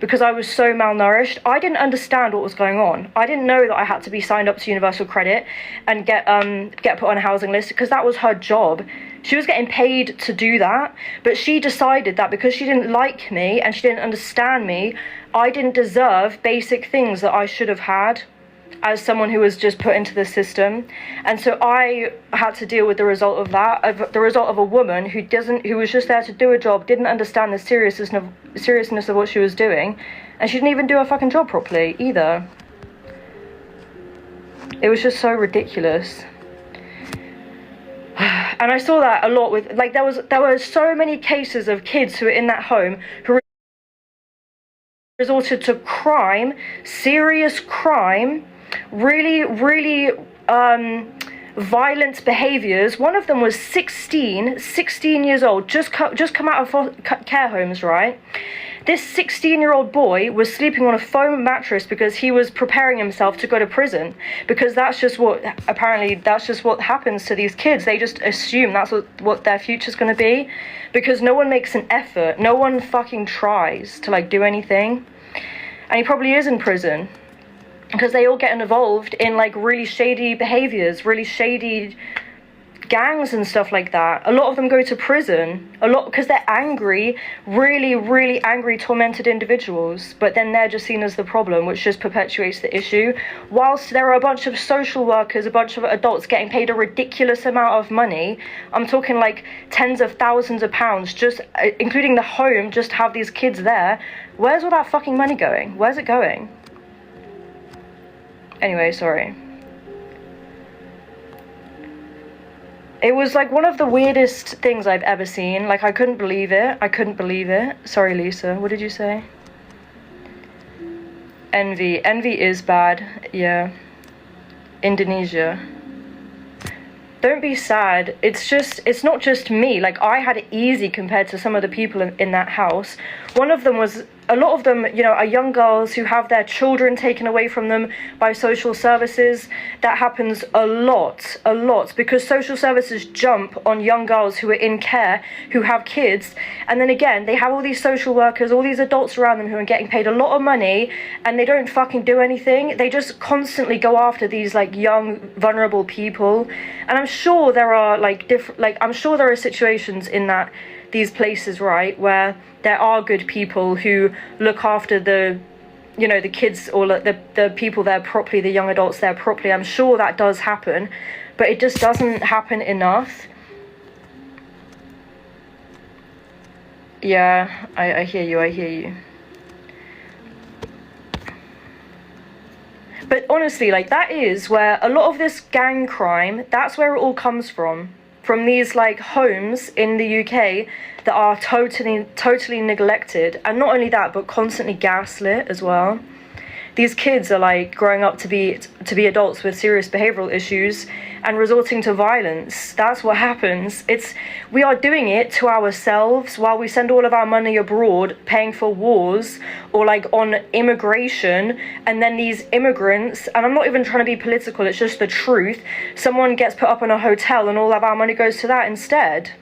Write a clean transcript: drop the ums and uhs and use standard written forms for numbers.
because I was so malnourished. I didn't understand what was going on. I didn't know that I had to be signed up to universal credit and get put on a housing list, because that was her job. She was getting paid to do that, but she decided that because she didn't like me and she didn't understand me, I didn't deserve basic things that I should have had as someone who was just put into the system. And so I had to deal with the result of that, of the result of a woman who was just there to do a job, didn't understand the seriousness of what she was doing, and she didn't even do her fucking job properly either. It was just so ridiculous. And I saw that a lot with, like, there were so many cases of kids who were in that home who resorted to crime, serious crime, really violent behaviors. One of them was 16 years old, just come out of care homes, right? This 16-year-old boy was sleeping on a foam mattress because he was preparing himself to go to prison, because that's just what happens to these kids. They just assume that's what their future's going to be, because no one makes an effort, no one fucking tries to, like, do anything. And he probably is in prison because they all get involved in, like, really shady behaviors, really shady gangs and stuff like that. A lot of them go to prison, a lot because they're angry, really angry, tormented individuals, but then they're just seen as the problem, which just perpetuates the issue. Whilst there are a bunch of social workers, a bunch of adults getting paid a ridiculous amount of money, I'm talking like tens of thousands of pounds, just including the home, just to have these kids there. Where's all that fucking money going? Where's it going? Anyway, sorry. It was like one of the weirdest things I've ever seen. Like, I couldn't believe it. Sorry, Lisa, what did you say? Envy is bad. Yeah. Indonesia. Don't be sad. It's not just me. Like, I had it easy compared to some of the people in that house. A lot of them, you know, are young girls who have their children taken away from them by social services. That happens a lot, because social services jump on young girls who are in care, who have kids, and then again, they have all these social workers, all these adults around them who are getting paid a lot of money, and they don't fucking do anything. They just constantly go after these, like, young, vulnerable people. And I'm sure there are, like, I'm sure there are situations in these places, right, where there are good people who look after the kids, or the people there properly, the young adults there properly. I'm sure that does happen, but it just doesn't happen enough. Yeah, I hear you. But honestly, like, that is where a lot of this gang crime, that's where it all comes from these, like, homes in the UK that are totally neglected, and not only that, but constantly gaslit as well. These kids are, like, growing up to be adults with serious behavioral issues and resorting to violence. That's what happens. We are doing it to ourselves while we send all of our money abroad, paying for wars, or, like, on immigration, and then these immigrants, and I'm not even trying to be political, it's just the truth, someone gets put up in a hotel and all of our money goes to that instead.